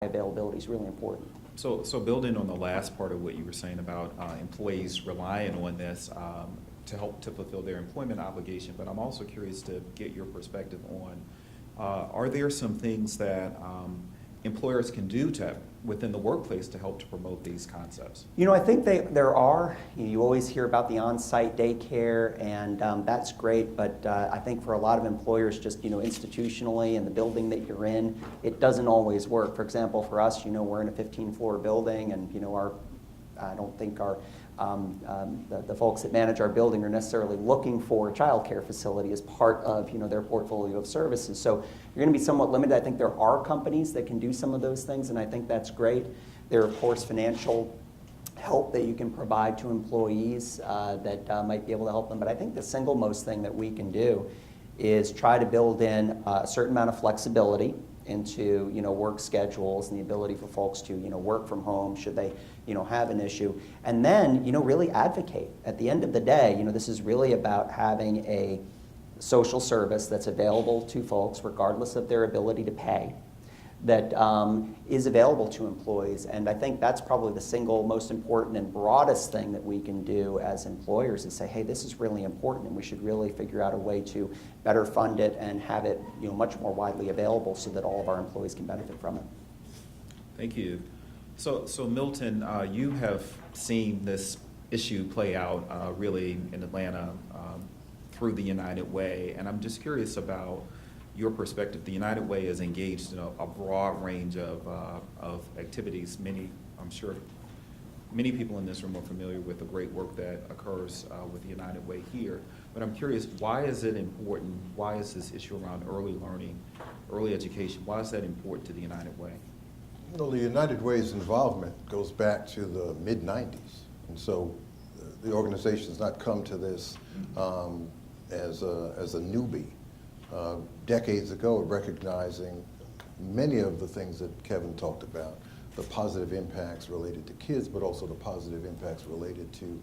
availability is really important. So building on the last part of what you were saying about employees relying on this to help to fulfill their employment obligation, but I'm also curious to get your perspective on, are there some things that employers can do within the workplace to help to promote these concepts? You know, I think there are. You always hear about the on-site daycare, and that's great, but I think for a lot of employers, just, institutionally in the building that you're in, it doesn't always work. For example, for us, we're in a 15-floor building, and, I don't think the folks that manage our building are necessarily looking for a child care facility as part of their portfolio of services. So you're going to be somewhat limited. I think there are companies that can do some of those things, and I think that's great. There are, of course, financial help that you can provide to employees that might be able to help them. But I think the single most thing that we can do is try to build in a certain amount of flexibility into work schedules and the ability for folks to work from home should they have an issue, and then really advocate. At the end of the day, this is really about having a social service that's available to folks regardless of their ability to pay, that is available to employees. And I think that's probably the single most important and broadest thing that we can do as employers, is say, hey, this is really important and we should really figure out a way to better fund it and have it much more widely available so that all of our employees can benefit from it. Thank you. So Milton, you have seen this issue play out really in Atlanta through the United Way, and I'm just curious about your perspective. The United Way is engaged in a broad range of activities. I'm sure many people in this room are familiar with the great work that occurs with the United Way here. But I'm curious, why is it important? Why is this issue around early learning, early education, why is that important to the United Way? Well, the United Way's involvement goes back to the mid-90s. And so the organization has not come to this as a newbie. Decades ago, recognizing many of the things that Kevin talked about, the positive impacts related to kids, but also the positive impacts related to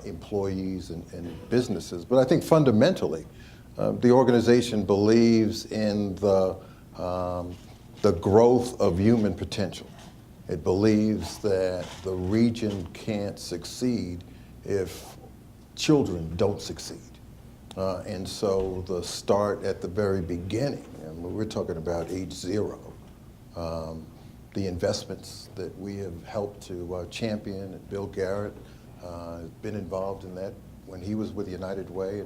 employees and businesses. But I think fundamentally, the organization believes in the growth of human potential. It believes that the region can't succeed if children don't succeed. And so the start at the very beginning, and we're talking about age 0, the investments that we have helped to champion, and Bill Garrett has been involved in that when he was with United Way,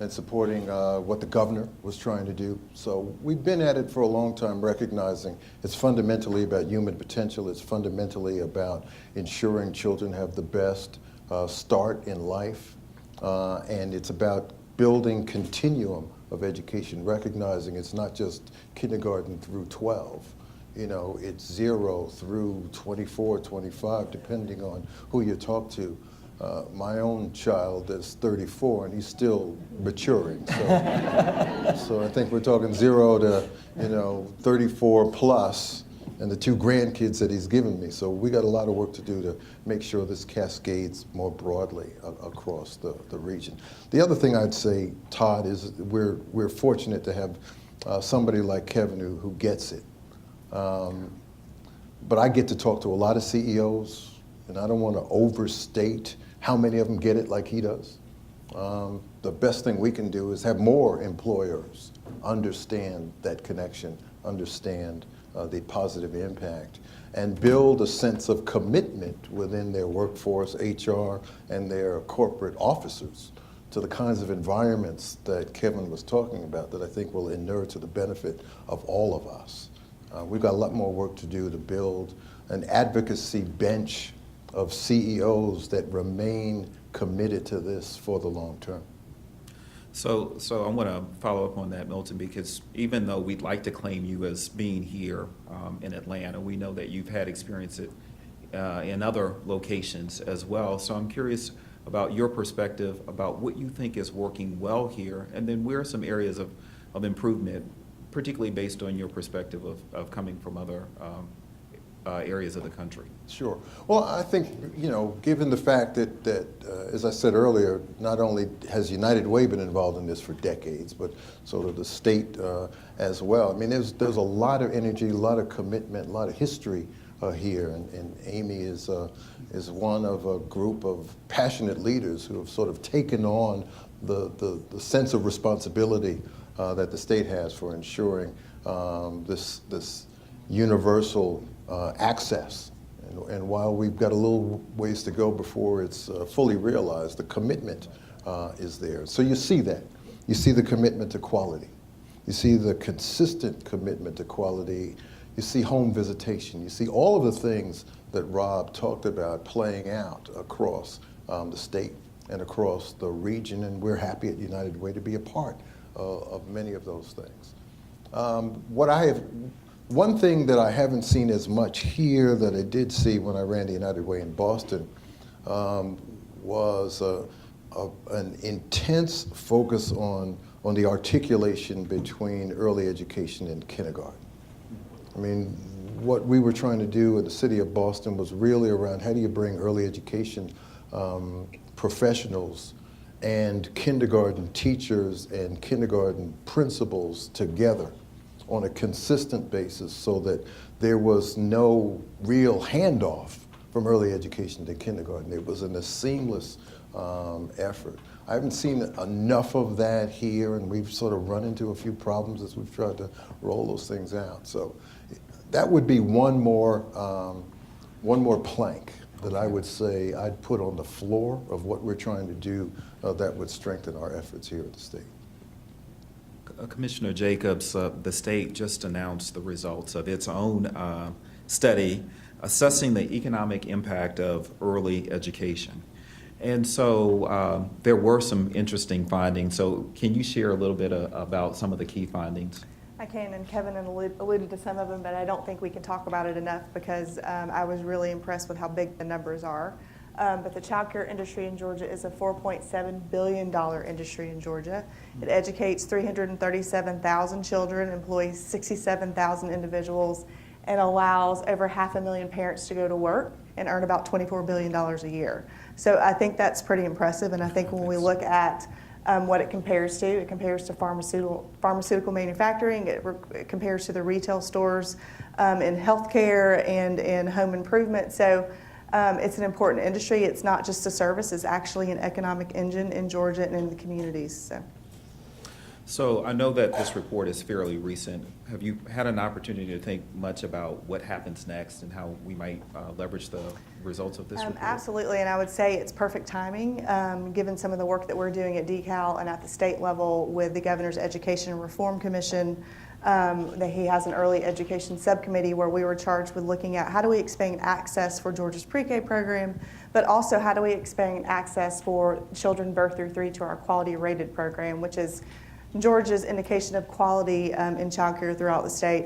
and supporting what the governor was trying to do. So we've been at it for a long time, recognizing it's fundamentally about human potential. It's fundamentally about ensuring children have the best start in life. And it's about building continuum of education, recognizing it's not just kindergarten through 12. It's 0 through 24, 25, depending on who you talk to. My own child is 34 and he's still maturing. So I think we're talking 0 to 34 plus, and the 2 grandkids that he's given me. So we got a lot of work to do to make sure this cascades more broadly across the region. The other thing I'd say, Todd, is we're fortunate to have somebody like Kevin who gets it. But I get to talk to a lot of CEOs, and I don't want to overstate how many of them get it like he does. The best thing we can do is have more employers understand that connection, understand the positive impact, and build a sense of commitment within their workforce, HR, and their corporate officers to the kinds of environments that Kevin was talking about that I think will inure to the benefit of all of us. We've got a lot more work to do to build an advocacy bench of CEOs that remain committed to this for the long term. So I want to follow up on that, Milton, because even though we'd like to claim you as being here in Atlanta, we know that you've had experience in other locations as well. So I'm curious about your perspective about what you think is working well here, and then where are some areas of improvement, particularly based on your perspective of coming from other areas of the country? Sure. Well, I think, given the fact that as I said earlier, not only has United Way been involved in this for decades, but sort of the state as well. I mean, there's a lot of energy, a lot of commitment, a lot of history here, and Amy is one of a group of passionate leaders who have sort of taken on the sense of responsibility that the state has for ensuring this universal access. And while we've got a little ways to go before it's fully realized, the commitment is there. So you see that. You see the commitment to quality. You see the consistent commitment to quality. You see home visitation. You see all of the things that Rob talked about playing out across the state and across the region, and we're happy at United Way to be a part of many of those things. One thing that I haven't seen as much here that I did see when I ran the United Way in Boston was an intense focus on the articulation between early education and kindergarten. I mean, what we were trying to do in the city of Boston was really around how do you bring early education professionals and kindergarten teachers and kindergarten principals together on a consistent basis so that there was no real handoff from early education to kindergarten. It was in a seamless effort. I haven't seen enough of that here, and we've sort of run into a few problems as we've tried to roll those things out. So that would be one more plank that I would say I'd put on the floor of what we're trying to do that would strengthen our efforts here at the state. Commissioner Jacobs, the state just announced the results of its own study assessing the economic impact of early education. And so there were some interesting findings. So can you share a little bit about some of the key findings? I can, and Kevin alluded to some of them, but I don't think we can talk about it enough because I was really impressed with how big the numbers are. But the child care industry in Georgia is a $4.7 billion industry in Georgia. It educates 337,000 children, employs 67,000 individuals, and allows over 500,000 parents to go to work and earn about $24 billion a year. So I think that's pretty impressive, and I think when we look at what it compares to pharmaceutical manufacturing, it compares to the retail stores in healthcare and in home improvement. So it's an important industry. It's not just a service, it's actually an economic engine in Georgia and in the communities. So I know that this report is fairly recent. Have you had an opportunity to think much about what happens next and how we might leverage the results of this report? Absolutely, and I would say it's perfect timing, given some of the work that we're doing at DeKalb and at the state level with the Governor's Education and Reform Commission. That he has an early education subcommittee where we were charged with looking at how do we expand access for Georgia's pre-K program, but also how do we expand access for children birth through 3 to our quality rated program, which is Georgia's indication of quality in child care throughout the state.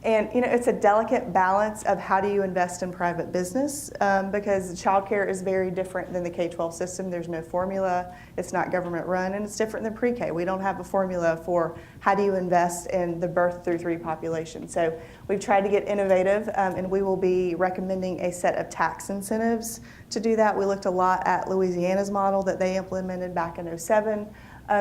And it's a delicate balance of how do you invest in private business because child care is very different than the K-12 system. There's no formula, it's not government run, and it's different than pre-K. We don't have a formula for how do you invest in the birth through 3 population. So we've tried to get innovative and we will be recommending a set of tax incentives to do that. We looked a lot at Louisiana's model that they implemented back in 2007.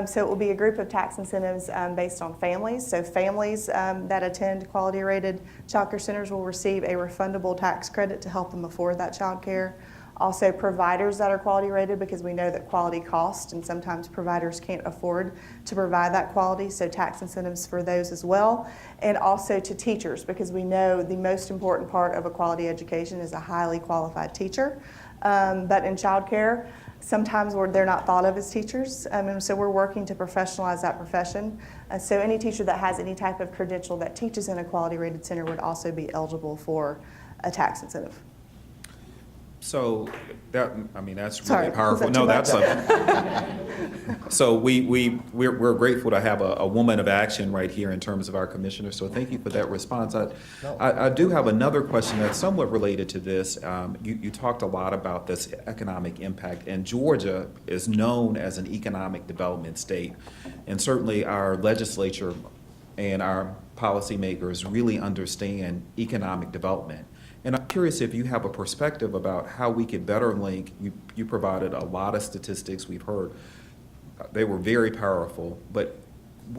So it will be a group of tax incentives based on families. So families that attend quality rated child care centers will receive a refundable tax credit to help them afford that child care. Also providers that are quality rated, because we know that quality costs and sometimes providers can't afford to provide that quality, so tax incentives for those as well. And also to teachers, because we know the most important part of a quality education is a highly qualified teacher. But in child care, sometimes they're not thought of as teachers, and so we're working to professionalize that profession. So any teacher that has any type of credential that teaches in a quality rated center would also be eligible for a tax incentive. So that's Sorry, really powerful. is that too No, so we're grateful to have a woman of action right here in terms of our commissioner. So thank you for that response. I do have another question that's somewhat related to this. You talked a lot about this economic impact, and Georgia is known as an economic development state, and certainly our legislature and our policymakers really understand economic development. And I'm curious if you have a perspective about how we could better link, you provided a lot of statistics we've heard. They were very powerful, but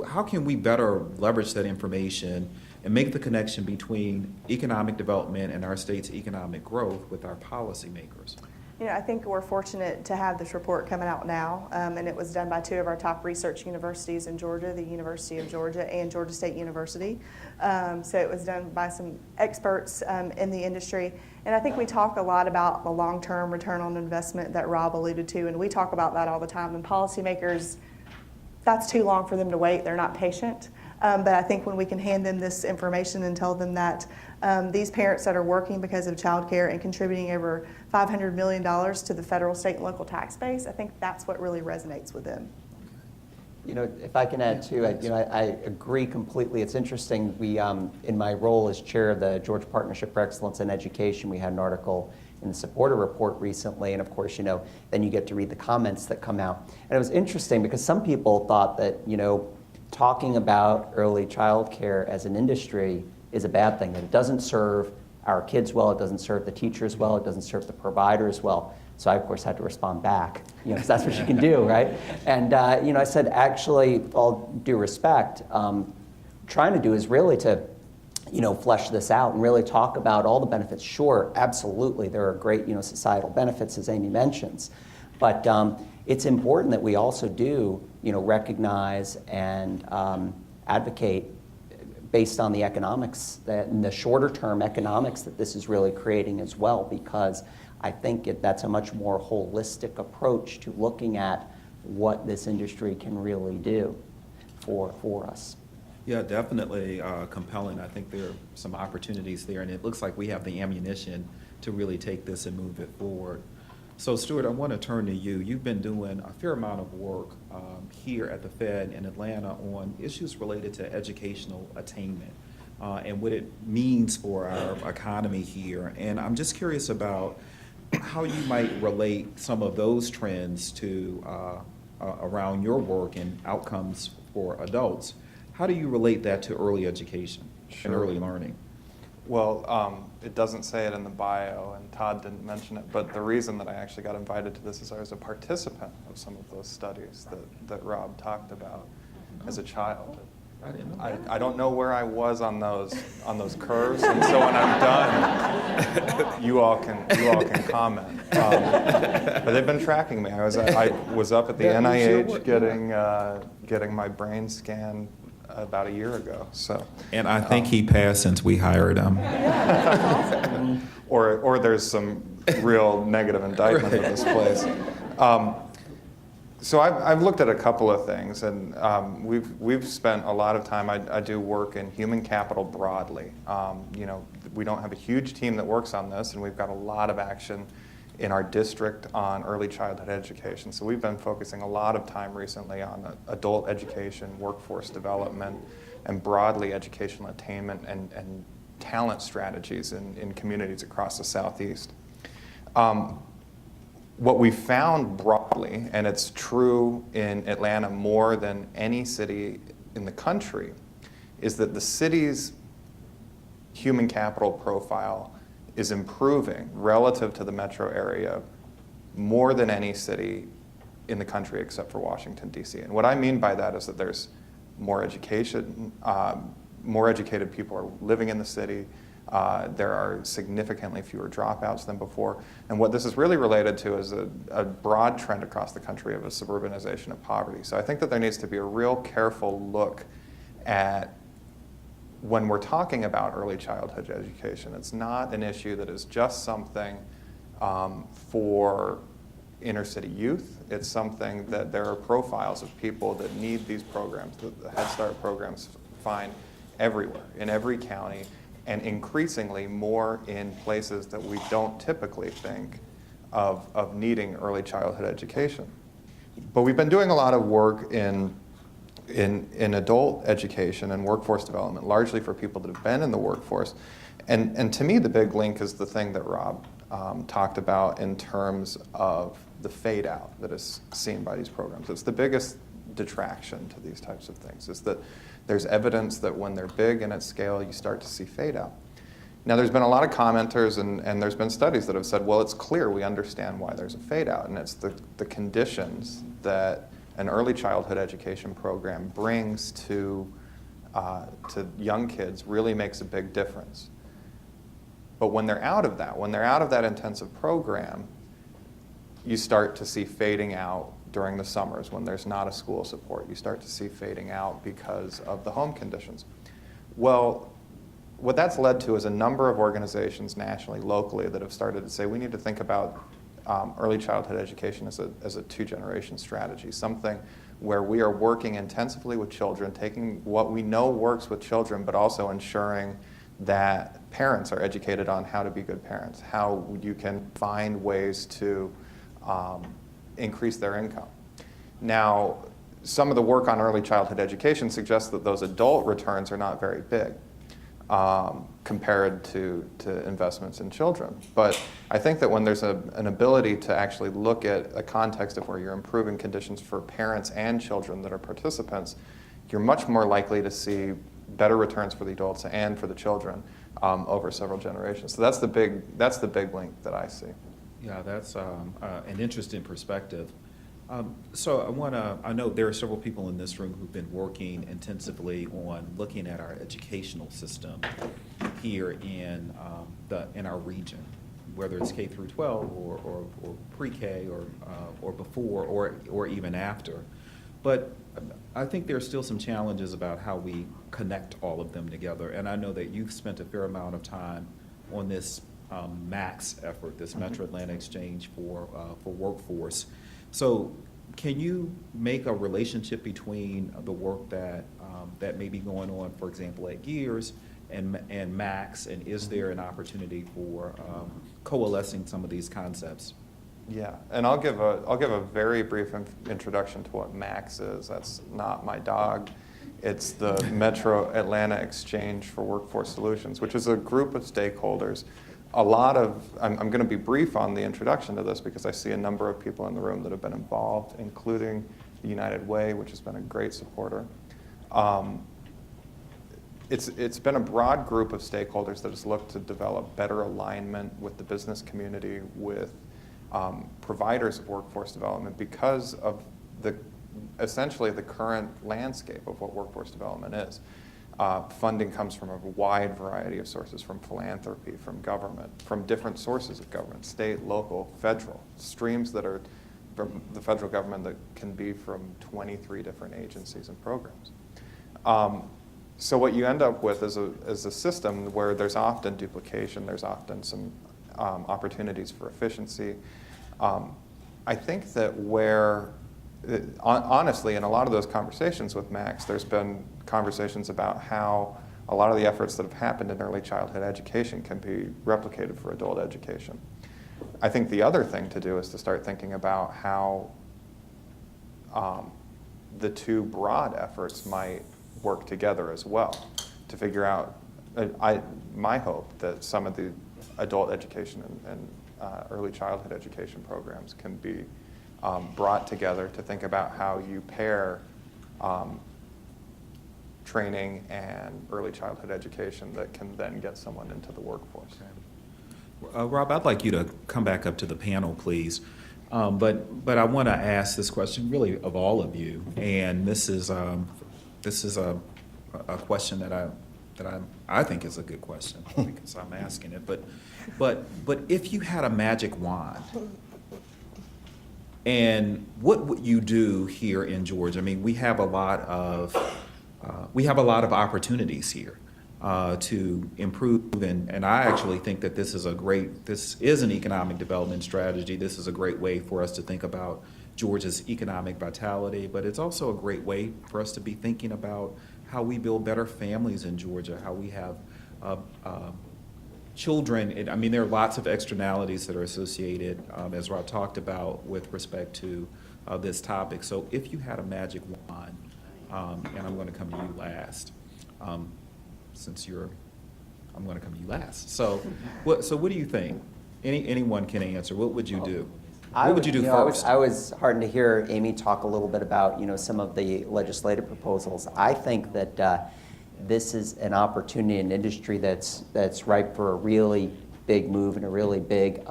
how can we better leverage that information and make the connection between economic development and our state's economic growth with our policymakers? I think we're fortunate to have this report coming out now, and it was done by two of our top research universities in Georgia, the University of Georgia and Georgia State University. So it was done by some experts in the industry. And I think we talk a lot about the long-term return on investment that Rob alluded to, and we talk about that all the time. And policymakers, that's too long for them to wait. They're not patient. But I think when we can hand them this information and tell them that these parents that are working because of childcare and contributing over $500 million to the federal, state, and local tax base, I think that's what really resonates with them. If I can add too, I agree completely. It's interesting. We, in my role as chair of the Georgia Partnership for Excellence in Education, we had an article in the supporter report recently, and of course, then you get to read the comments that come out. And it was interesting because some people thought that, talking about early child care as an industry is a bad thing, that it doesn't serve our kids well, it doesn't serve the teachers well, it doesn't serve the providers well. So I, of course, had to respond back, because that's what you can do, right? And, I said, actually, all due respect, trying to do is really to, flesh this out and really talk about all the benefits. Sure, absolutely, there are great, societal benefits, as Amy mentions. But it's important that we also do, recognize and advocate based on the economics, in the shorter term economics that this is really creating as well, because I think that's a much more holistic approach to looking at what this industry can really do for us. Yeah, definitely compelling. I think there are some opportunities there, and it looks like we have the ammunition to really take this and move it forward. So, Stuart, I want to turn to you. You've been doing a fair amount of work here at the Fed in Atlanta on issues related to educational attainment and what it means for our economy here. And I'm just curious about how you might relate some of those trends to around your work and outcomes for adults. How do you relate that to early education and early learning? Well, it doesn't say it in the bio, and Todd didn't mention it, but the reason that I actually got invited to this is I was a participant of some of those studies that Rob talked about as a child. I didn't know that. I don't know where I was on those curves, and so when I'm done, you all can comment. But they've been tracking me. I was up at the NIH getting my brain scan about a year ago. So. And I think he passed since we hired him. or there's some real negative indictment of this place. So I've looked at a couple of things, and we've spent a lot of time. I do work in human capital broadly. We don't have a huge team that works on this, and we've got a lot of action in our district on early childhood education. So we've been focusing a lot of time recently on adult education, workforce development, and broadly educational attainment and talent strategies in communities across the Southeast. What we found broadly, and it's true in Atlanta more than any city in the country, is that the city's human capital profile is improving relative to the metro area more than any city in the country except for Washington, D.C. And what I mean by that is that there's more education, more educated people are living in the city. There are significantly fewer dropouts than before. And what this is really related to is a broad trend across the country of a suburbanization of poverty. So I think that there needs to be a real careful look at when we're talking about early childhood education. It's not an issue that is just something for inner city youth. It's something that there are profiles of people that need these programs, that the Head Start programs find everywhere, in every county, and increasingly more in places that we don't typically think of needing early childhood education. But we've been doing a lot of work in adult education and workforce development, largely for people that have been in the workforce. And to me, the big link is the thing that Rob talked about in terms of the fade out that is seen by these programs. It's the biggest detraction to these types of things, is that there's evidence that when they're big and at scale, you start to see fade out. Now, there's been a lot of commenters, and there's been studies that have said, well, it's clear we understand why there's a fade out, and it's the conditions that an early childhood education program brings to young kids really makes a big difference. But when they're out of that intensive program, you start to see fading out during the summers when there's not a school support. You start to see fading out because of the home conditions. Well, what that's led to is a number of organizations nationally, locally, that have started to say we need to think about early childhood education as a two-generation strategy, something where we are working intensively with children, taking what we know works with children, but also ensuring that parents are educated on how to be good parents, how you can find ways to increase their income. Now, some of the work on early childhood education suggests that those adult returns are not very big compared to investments in children. But I think that when there's an ability to actually look at a context of where you're improving conditions for parents and children that are participants, you're much more likely to see better returns for the adults and for the children over several generations. So that's the big link that I see. Yeah, that's an interesting perspective. So I know there are several people in this room who've been working intensively on looking at our educational system here in our region, whether it's K through 12 or pre-K or before or even after. But I think there are still some challenges about how we connect all of them together. And I know that you've spent a fair amount of time on this MAX effort, this Metro Atlanta Exchange for Workforce. So can you make a relationship between the work that may be going on, for example, at Gears and MAX, and is there an opportunity for coalescing some of these concepts? Yeah, and I'll give a very brief introduction to what MAX is. That's not my dog. It's the Metro Atlanta Exchange for Workforce Solutions, which is a group of stakeholders. I'm going to be brief on the introduction to this because I see a number of people in the room that have been involved, including the United Way, which has been a great supporter. It's been a broad group of stakeholders that has looked to develop better alignment with the business community, with providers of workforce development, because of essentially the current landscape of what workforce development is. Funding comes from a wide variety of sources, from philanthropy, from government, from different sources of government, state, local, federal, streams that are from the federal government that can be from 23 different agencies and programs. So what you end up with is a system where there's often duplication, there's often some opportunities for efficiency. I think that honestly, in a lot of those conversations with Max, there's been conversations about how a lot of the efforts that have happened in early childhood education can be replicated for adult education. I think the other thing to do is to start thinking about how the two broad efforts might work together as well to figure out, my hope that some of the adult education and early childhood education programs can be brought together to think about how you pair training and early childhood education that can then get someone into the workforce. Okay. Rob, I'd like you to come back up to the panel, please. But I want to ask this question really of all of you, and this is a question that I think is a good question because I'm asking it. But if you had a magic wand, and what would you do here in Georgia? I mean, we have a lot of opportunities here to improve, and I actually think that this is an economic development strategy. This is a great way for us to think about Georgia's economic vitality, but it's also a great way for us to be thinking about how we build better families in Georgia, how we have children. I mean, there are lots of externalities that are associated, as Rob talked about, with respect to this topic. So if you had a magic wand, and I'm going to come to you last, I'm going to come to you last. So what do you think? Anyone can answer. What would you do? What would you do first? I was heartened to hear Amy talk a little bit about some of the legislative proposals. I think that this is an opportunity, an industry that's ripe for a really big move and a really big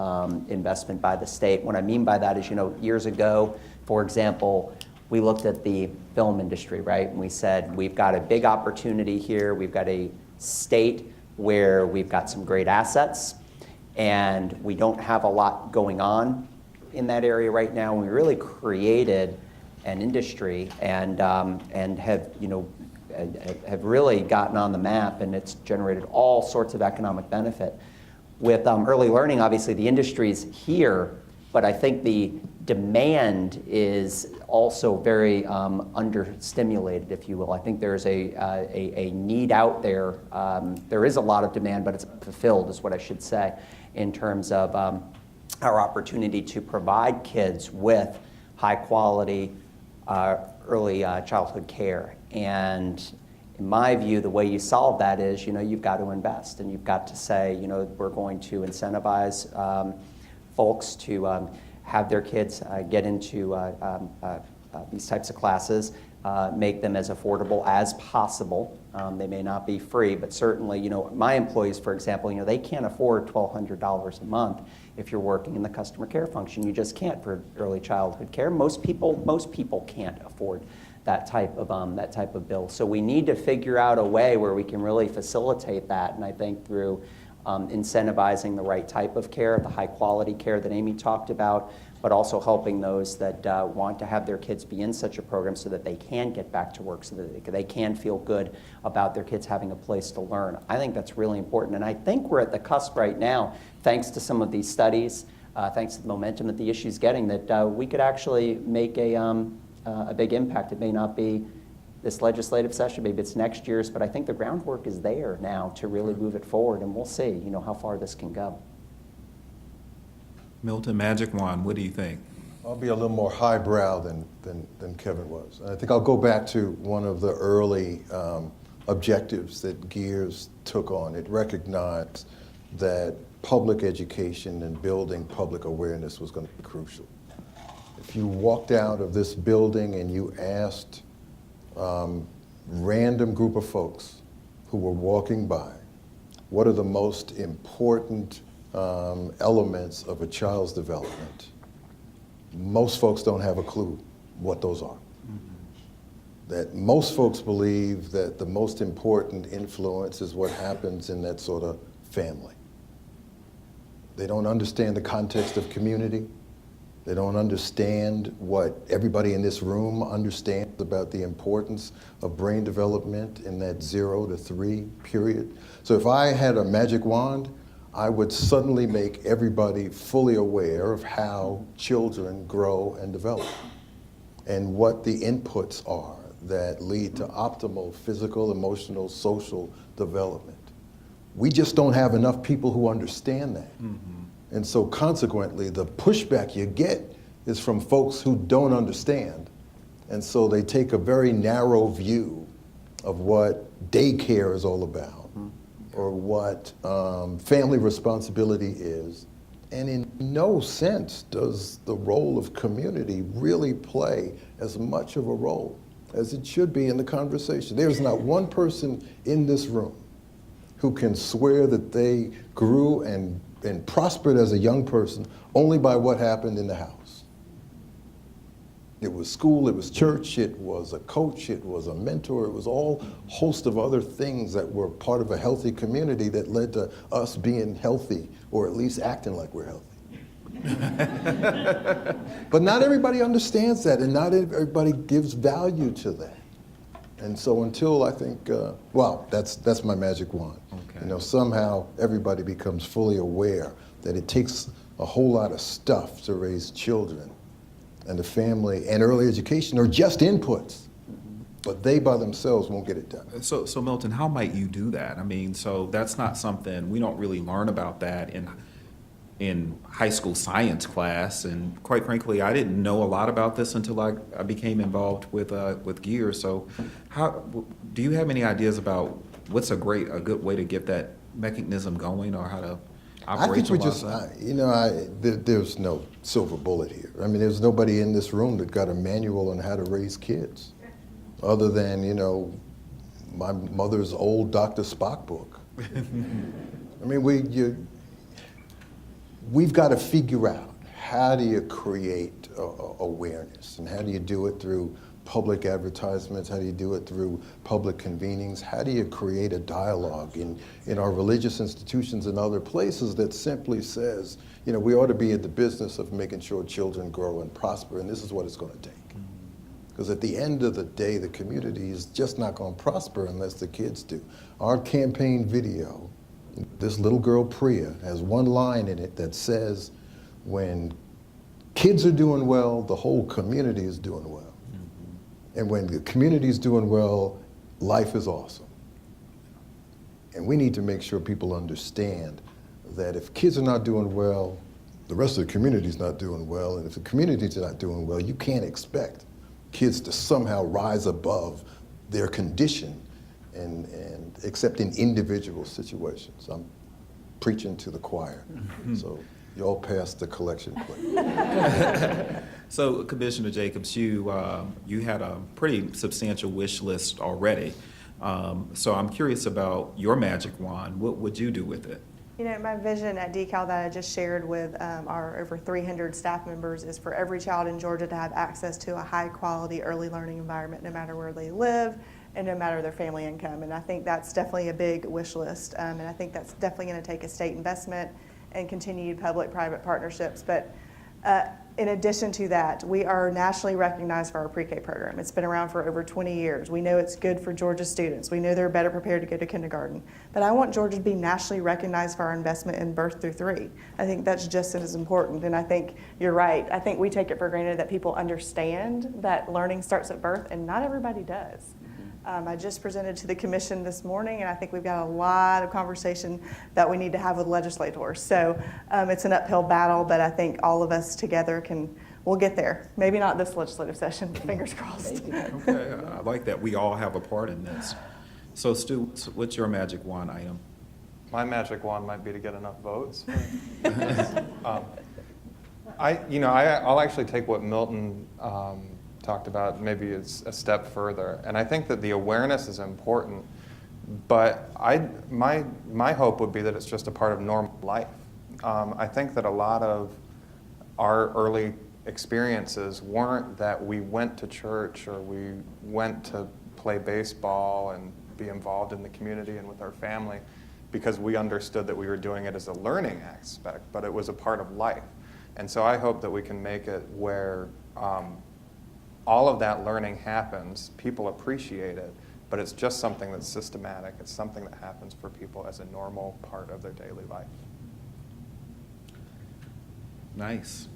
investment by the state. What I mean by that is, years ago, for example, we looked at the film industry, right? And we said, we've got a big opportunity here. We've got a state where we've got some great assets, and we don't have a lot going on in that area right now. And we really created an industry and have really gotten on the map, and it's generated all sorts of economic benefit. With early learning, obviously the industry's here, but I think the demand is also very understimulated, if you will. I think there's a need out there. There is a lot of demand, but it's fulfilled, is what I should say, in terms of our opportunity to provide kids with high quality early childhood care. And in my view, the way you solve that is, you've got to invest, and you've got to say, we're going to incentivize folks to have their kids get into these types of classes, make them as affordable as possible. They may not be free, but certainly, my employees, for example, they can't afford $1,200 a month if you're working in the customer care function. You just can't for early childhood care. Most people can't afford that type of bill. So we need to figure out a way where we can really facilitate that, and I think through incentivizing the right type of care, the high quality care that Amy talked about, but also helping those that want to have their kids be in such a program so that they can get back to work, so that they can feel good about their kids having a place to learn. I think that's really important, and I think we're at the cusp right now, thanks to some of these studies, thanks to the momentum that the issue's getting, that we could actually make a big impact. It may not be this legislative session, maybe it's next year's, but I think the groundwork is there now to really move it forward, and we'll see, how far this can go. Milton, magic wand, what do you think? I'll be a little more highbrow than Kevin was. I think I'll go back to one of the early objectives that Gears took on. It recognized that public education and building public awareness was going to be crucial. If you walked out of this building and you asked random group of folks who were walking by, what are the most important elements of a child's development, most folks don't have a clue what those are. That most folks believe that the most important influence is what happens in that sort of family. They don't understand the context of community. They don't understand what everybody in this room understands about the importance of brain development in that 0 to 3 period. So if I had a magic wand, I would suddenly make everybody fully aware of how children grow and develop and what the inputs are that lead to optimal physical, emotional, social development. We just don't have enough people who understand that. And so consequently, the pushback you get is from folks who don't understand. And so they take a very narrow view of what daycare is all about, or what family responsibility is. And in no sense does the role of community really play as much of a role as it should be in the conversation. There's not one person in this room who can swear that they grew and prospered as a young person only by what happened in the house. It was school, it was church, it was a coach, it was a mentor, it was all host of other things that were part of a healthy community that led to us being healthy, or at least acting like we're healthy. But not everybody understands that, and not everybody gives value to that. And so until I think, well, that's my magic wand. Okay. Somehow everybody becomes fully aware that it takes a whole lot of stuff to raise children, and the family and early education are just inputs, but they by themselves won't get it done. So Milton, how might you do that? I mean, so that's not something, we don't really learn about that in high school science class, and quite frankly, I didn't know a lot about this until I became involved with Gears. So, how do you have any ideas about what's a good way to get that mechanism going, or how to operationalize I think we just, there's no silver bullet here. I mean, there's nobody in this room that got a manual on how to raise kids, other than my mother's old Dr. Spock book. I mean, we've got to figure out, how do you create awareness, and how do you do it through public advertisements? How do you do it through public convenings? How do you create a dialogue in our religious institutions and other places that simply says, you know, we ought to be in the business of making sure children grow and prosper, and this is what it's going to take. Because at the end of the day, the community is just not going to prosper unless the kids do. Our campaign video, this little girl, Priya, has one line in it that says, when kids are doing well, the whole community is doing well. And when the community is doing well, life is awesome. And we need to make sure people understand that if kids are not doing well, the rest of the community is not doing well. And if the community is not doing well, you can't expect kids to somehow rise above their condition and except in individual situations. I'm preaching to the choir. So y'all pass the collection plate. So, Commissioner Jacobs, you had a pretty substantial wish list already. So I'm curious about your magic wand. What would you do with it? You know, my vision at DeKalb that I just shared with our over 300 staff members is for every child in Georgia to have access to a high-quality early learning environment, no matter where they live and no matter their family income. And I think that's definitely a big wish list. And I think that's definitely going to take a state investment and continued public-private partnerships. But in addition to that, we are nationally recognized for our pre-K program. It's been around for over 20 years. We know it's good for Georgia students. We know they're better prepared to go to kindergarten. But I want Georgia to be nationally recognized for our investment in birth through 3. I think that's just as important. And I think you're right. I think we take it for granted that people understand that learning starts at birth, and not everybody does. I just presented to the commission this morning, and I think we've got a lot of conversation that we need to have with legislators. So it's an uphill battle, but I think all of us together we'll get there. Maybe not this legislative session, fingers crossed. Okay, I like that. We all have a part in this. So, Stu, what's your magic wand item? My magic wand might be to get enough votes. I'll actually take what Milton talked about, maybe it's a step further. And I think that the awareness is important, but my hope would be that it's just a part of normal life. I think that a lot of our early experiences weren't that we went to church or we went to play baseball and be involved in the community and with our family because we understood that we were doing it as a learning aspect, but it was a part of life. And so I hope that we can make it where all of that learning happens, people appreciate it, but it's just something that's systematic. It's something that happens for people as a normal part of their daily life. Nice.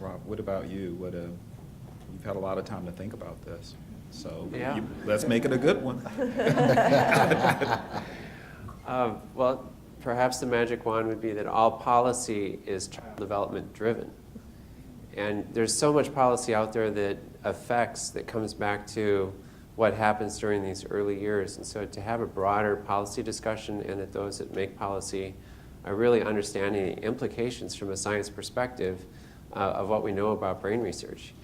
Rob, what about you? You've had a lot of time to think about this, so Yeah. Let's make it a good one. Well, perhaps the magic wand would be that all policy is child development driven. And there's so much policy out there that comes back to what happens during these early years. And so to have a broader policy discussion and that those that make policy are really understanding the implications from a science perspective of what we know about brain research.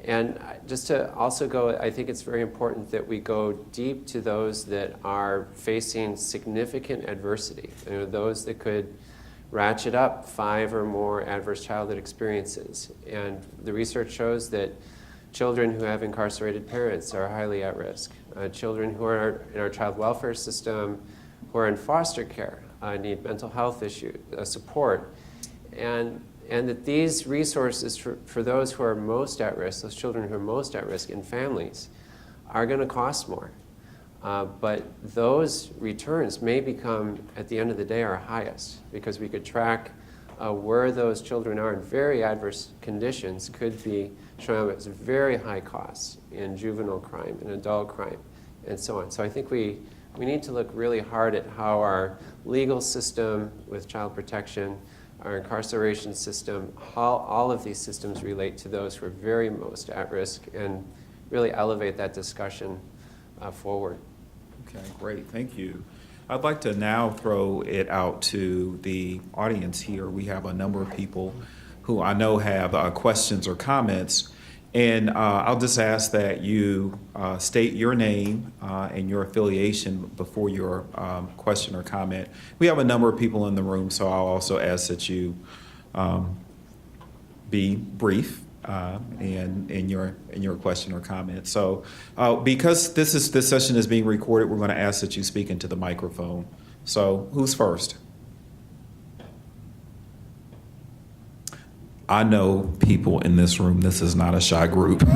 And just to also go, I think it's very important that we go deep to those that are facing significant adversity, those that could ratchet up 5 or more adverse childhood experiences. And the research shows that children who have incarcerated parents are highly at risk. Children who are in our child welfare system, who are in foster care, need mental health support. And that these resources for those who are most at risk, those children who are most at risk in families, are going to cost more. But those returns may become, at the end of the day, our highest, because we could track where those children are in very adverse conditions could be showing up as very high costs in juvenile crime, in adult crime, and so on. So I think we need to look really hard at how our legal system with child protection, our incarceration system, how all of these systems relate to those who are very most at risk, and really elevate that discussion forward. Okay, great, thank you. I'd like to now throw it out to the audience here. We have a number of people who I know have questions or comments, And I'll just ask that you state your name and your affiliation before your question or comment. We have a number of people in the room, so I'll also ask that you be brief in your question or comment. So because this session is being recorded, we're going to ask that you speak into the microphone. So who's first? I know people in this room. This is not a shy group.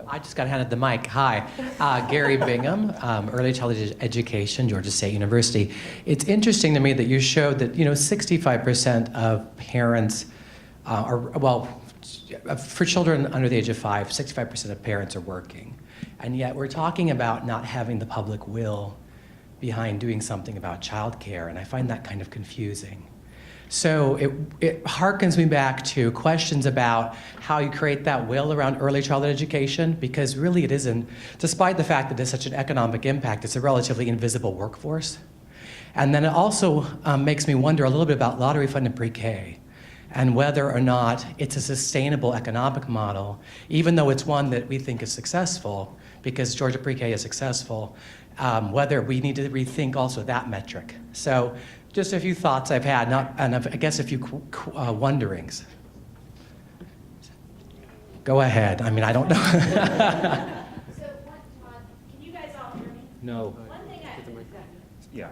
I just got handed the mic. Hi, Gary Bingham, Early Childhood Education, Georgia State University. It's interesting to me that you showed that 65% of parents for children under the age of 5, 65% of parents are working, and yet we're talking about not having the public will behind doing something about childcare, and I find that kind of confusing. So it harkens me back to questions about how you create that will around early childhood education, because really it isn't, despite the fact that it's such an economic impact, it's a relatively invisible workforce. And then it also makes me wonder a little bit about lottery funded pre-K and whether or not it's a sustainable economic model, even though it's one that we think is successful, because Georgia pre-K is successful, whether we need to rethink also that metric. So just a few thoughts I've had, and I guess a few wonderings. Go ahead. I mean, I don't know. So, Todd, can you guys all hear me? No. One thing Yeah.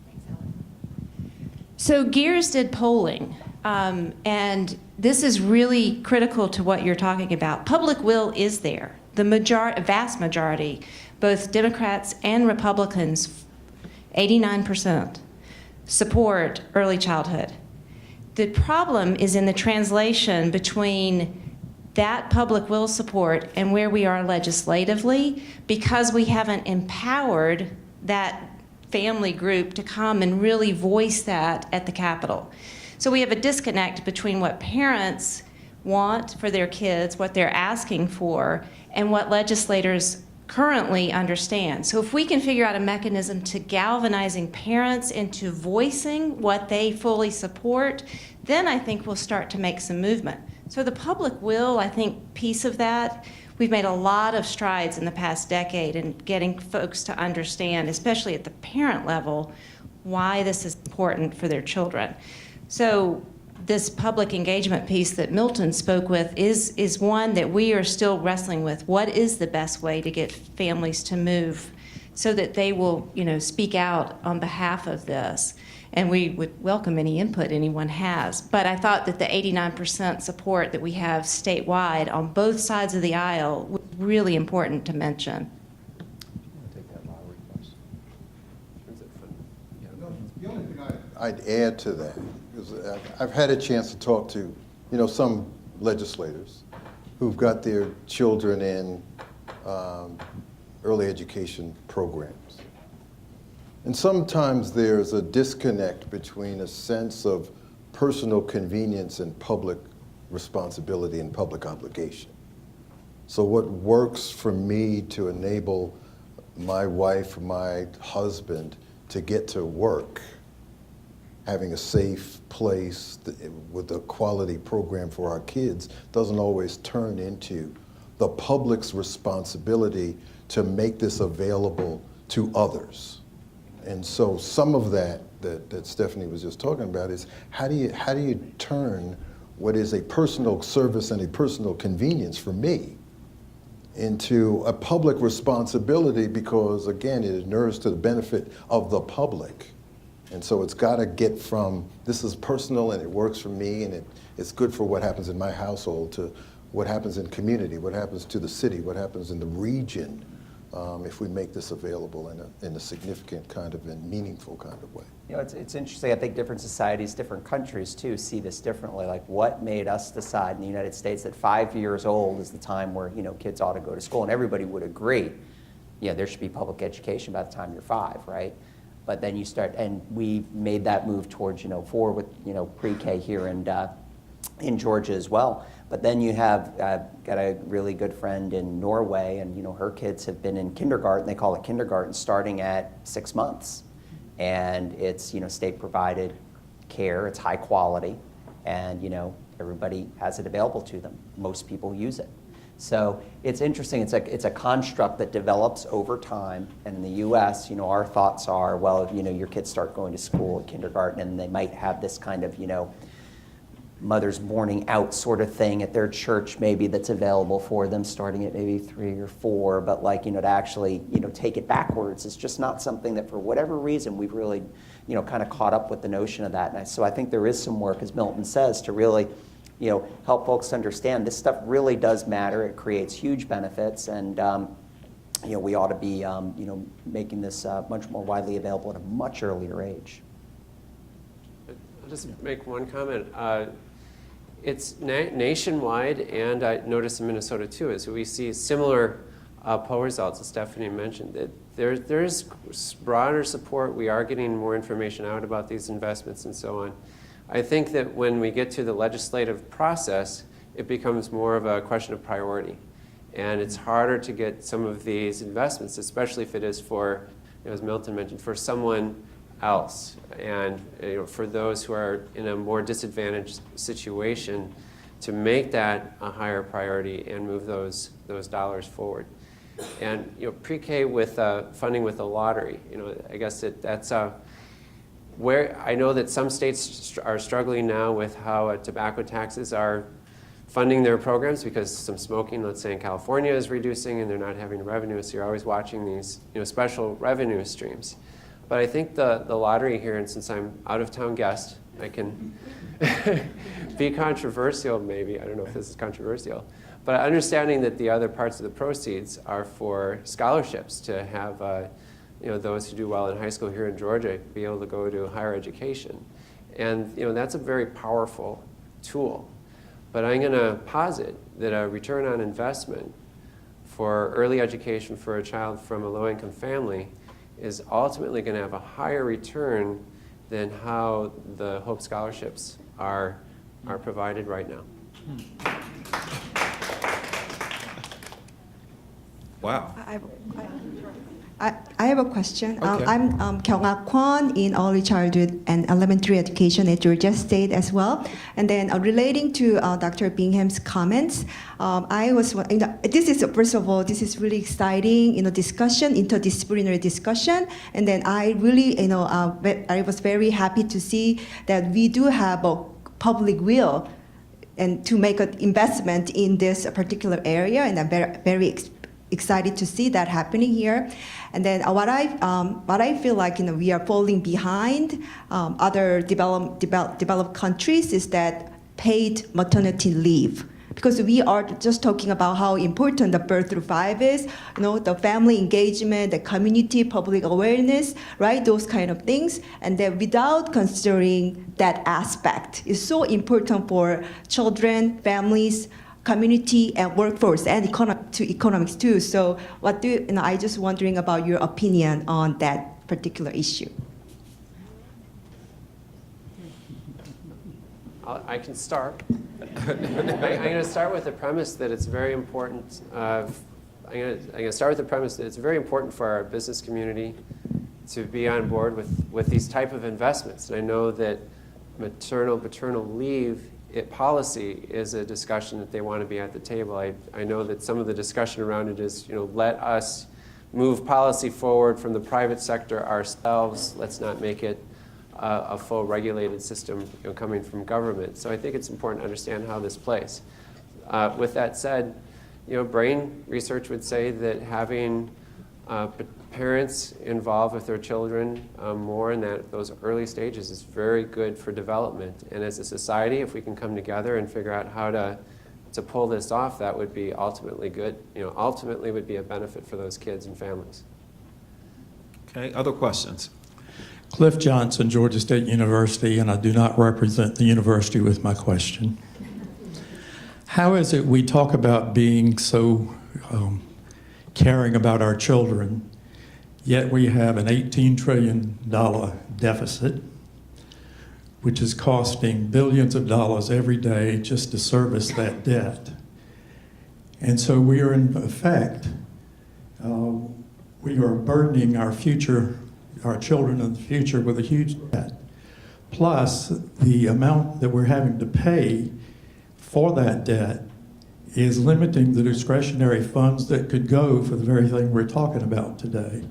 Thanks, Helen. So Gears did polling, and this is really critical to what you're talking about. Public will is there. The vast majority, both Democrats and Republicans, 89%, support early childhood. The problem is in the translation between that public will support and where we are legislatively, because we haven't empowered that family group to come and really voice that at the Capitol. So we have a disconnect between what parents want for their kids, what they're asking for, and what legislators currently understand. So if we can figure out a mechanism to galvanizing parents into voicing what they fully support, then I think we'll start to make some movement. So the public will, I think, piece of that, we've made a lot of strides in the past decade in getting folks to understand, especially at the parent level, why this is important for their children. So this public engagement piece that Milton spoke with is one that we are still wrestling with. What is the best way to get families to move so that they will, speak out on behalf of this? And we would welcome any input anyone has. But I thought that the 89% support that we have statewide on both sides of the aisle was really important to mention. The only thing I'd add to that is I've had a chance to talk to, some legislators who've got their children in early education programs. And sometimes there's a disconnect between a sense of personal convenience and public responsibility and public obligation. So what works for me to enable my wife, my husband to get to work, having a safe place with a quality program for our kids, doesn't always turn into the public's responsibility to make this available to others. And so some of that Stephanie was just talking about is how do you turn what is a personal service and a personal convenience for me into a public responsibility, because again, it inures to the benefit of the public. And so it's got to get from this is personal and it works for me and it's good for what happens in my household to what happens in community, what happens to the city, what happens in the region, if we make this available in a significant kind of and meaningful kind of way. It's interesting. I think different societies, different countries too, see this differently. Like what made us decide in the United States that 5 years old is the time where kids ought to go to school, and everybody would agree, there should be public education by the time you're 5, right? But then you start, and we made that move towards 4 with pre-K here in Georgia as well. But then you have got a really good friend in Norway, and her kids have been in kindergarten. They call it kindergarten, starting at 6 months, and it's state provided care. It's high quality, and Everybody has it available to them. Most people use it. So it's interesting. It's a construct that develops over time. And in the U.S., our thoughts are, well, your kids start going to school at kindergarten, and they might have this kind of, mother's morning out sort of thing at their church maybe that's available for them starting at maybe 3 or 4. But to actually, take it backwards is just not something that for whatever reason we've really, kind of caught up with the notion of that. And so I think there is some work, as Milton says, to really help folks understand this stuff really does matter. It creates huge benefits, and we ought to be making this much more widely available at a much earlier age. I'll just make one comment. It's nationwide, and I noticed in Minnesota too, is we see similar poll results, as Stephanie mentioned. That there's broader support. We are getting more information out about these investments and so on. I think that when we get to the legislative process, it becomes more of a question of priority. And it's harder to get some of these investments, especially if it is for, as Milton mentioned, for someone else. And for those who are in a more disadvantaged situation, to make that a higher priority and move those dollars forward. And pre-K with funding with the lottery, I guess that's where I know that some states are struggling now with how tobacco taxes are funding their programs, because some smoking, let's say in California, is reducing and they're not having revenue, so you're always watching these special revenue streams. But I think the lottery here, and since I'm out-of-town guest, I can be controversial maybe. I don't know if this is controversial. But understanding that the other parts of the proceeds are for scholarships to have those who do well in high school here in Georgia be able to go to higher education. And that's a very powerful tool. But I'm going to posit that a return on investment for early education for a child from a low-income family is ultimately going to have a higher return than how the Hope scholarships are provided right now. Wow. I have a question. Okay. I'm Kyung-Ah Kwon in early childhood and elementary education at Georgia State as well. And then relating to Dr. Bingham's comments, I was, this is, first of all, this is really exciting, discussion, interdisciplinary discussion. And then I really, I was very happy to see that we do have a public will and to make an investment in this particular area. And I'm very excited to see that happening here. And then what I feel like we are falling behind other developed countries is that paid maternity leave. Because we are just talking about how important the birth through 5 is, the family engagement, the community, public awareness, right? Those kind of things. And then without considering that aspect is so important for children, families, community, and workforce, and economics too. So I just wondering about your opinion on that particular issue. I can start. I'm going to start with the premise that it's very important. I'm going to start with the premise that it's very important for our business community to be on board with these type of investments. And I know that maternal-paternal leave policy is a discussion that they want to be at the table. I know that some of the discussion around it is, let us move policy forward from the private sector ourselves. Let's not make it a full regulated system coming from government. So I think it's important to understand how this plays. With that said, brain research would say that having parents involved with their children more in those early stages is very good for development. And as a society, if we can come together and figure out how to pull this off, that would be ultimately good. Ultimately would be a benefit for those kids and families. Okay, other questions? Cliff Johnson, Georgia State University, and I do not represent the university with my question. How is it we talk about being so caring about our children, yet we have an $18 trillion deficit, which is costing billions of dollars every day just to service that debt? And so we are, in effect, we are burdening our children in the future with a huge debt. Plus, the amount that we're having to pay for that debt is limiting the discretionary funds that could go for the very thing we're talking about today.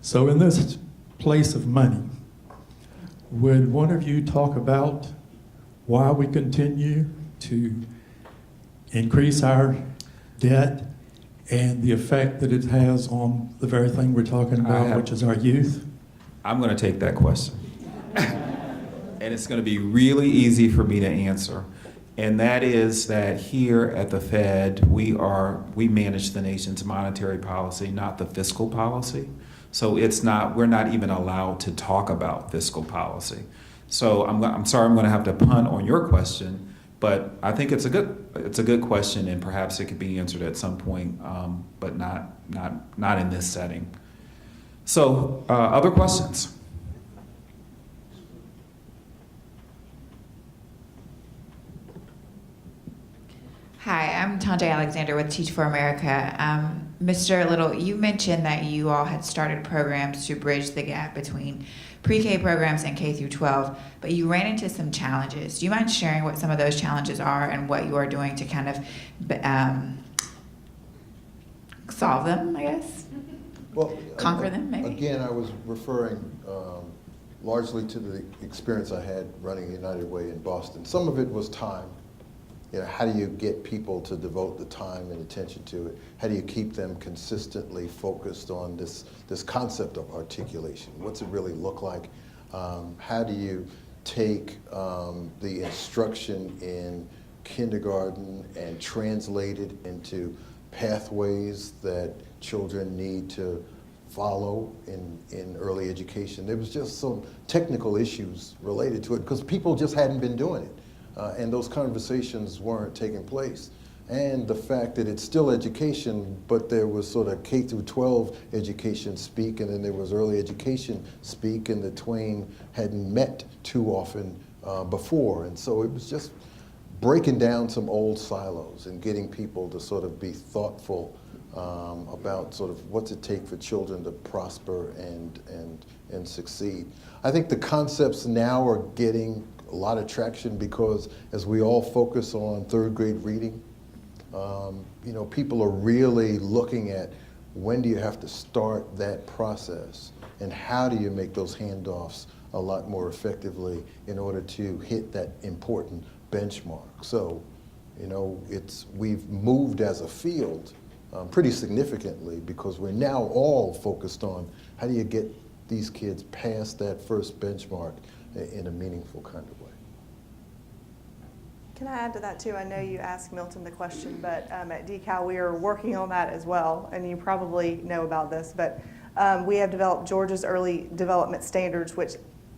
So in this place of money, would one of you talk about why we continue to increase our debt and the effect that it has on the very thing we're talking about, which is our youth? I'm going to take that question. And it's going to be really easy for me to answer. And that is that here at the Fed, we manage the nation's monetary policy, not the fiscal policy. So we're not even allowed to talk about fiscal policy. So I'm sorry, I'm going to have to punt on your question, but I think it's a good question, and perhaps it could be answered at some point, but not in this setting. So other questions? Hi, I'm Tante Alexander with Teach for America. Mr. Little, you mentioned that you all had started programs to bridge the gap between pre-K programs and K through 12, but you ran into some challenges. Do you mind sharing what some of those challenges are and what you are doing to kind of solve them, I guess? Well, Conquer them, maybe? Again, I was referring largely to the experience I had running United Way in Boston. Some of it was time. You know, how do you get people to devote the time and attention to it? How do you keep them consistently focused on this concept of articulation? What's it really look like? How do you take the instruction in kindergarten and translate it into pathways that children need to follow in early education? There was just some technical issues related to it because people just hadn't been doing it. And those conversations weren't taking place. And the fact that it's still education, but there was sort of K through 12 education speak, and then there was early education speak, and the twain hadn't met too often before. And so it was just breaking down some old silos and getting people to sort of be thoughtful about sort of what's it take for children to prosper and succeed. I think the concepts now are getting a lot of traction because as we all focus on third grade reading, you know, people are really looking at when do you have to start that process and how do you make those handoffs a lot more effectively in order to hit that important benchmark. So, you know, we've moved as a field pretty significantly because we're now all focused on how do you get these kids past that first benchmark in a meaningful kind of way. Can I add to that too? I know you asked Milton the question, but at DECAL we are working on that as well, and you probably know about this, but we have developed Georgia's early development standards, which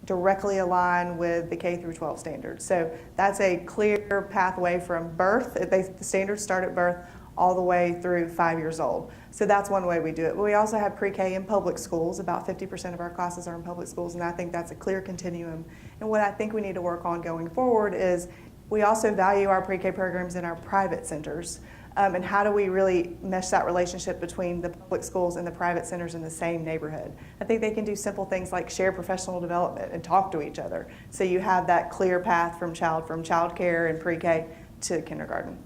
directly align with the K through 12 standards. So that's a clear pathway from birth. The standards start at birth all the way through 5 years old. So that's one way we do it. But we also have pre-K in public schools. About 50% of our classes are in public schools, and I think that's a clear continuum. And what I think we need to work on going forward is we also value our pre-K programs in our private centers. And how do we really mesh that relationship between the public schools and the private centers in the same neighborhood? I think they can do simple things like share professional development and talk to each other. So you have that clear path from child care and pre-K to kindergarten.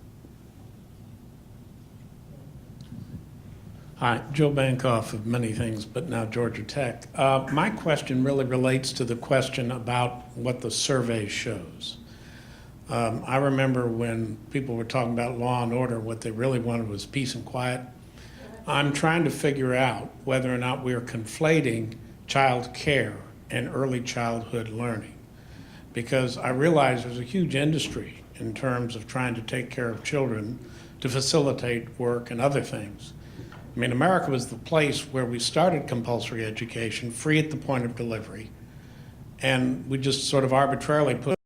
Hi, Joe Bankoff of many things, but now Georgia Tech. My question really relates to the question about what the survey shows. I remember when people were talking about law and order, what they really wanted was peace and quiet. I'm trying to figure out whether or not we're conflating child care and early childhood learning. Because I realize there's a huge industry in terms of trying to take care of children to facilitate work and other things. I mean, America was the place where we started compulsory education, free at the point of delivery, and we just sort of arbitrarily put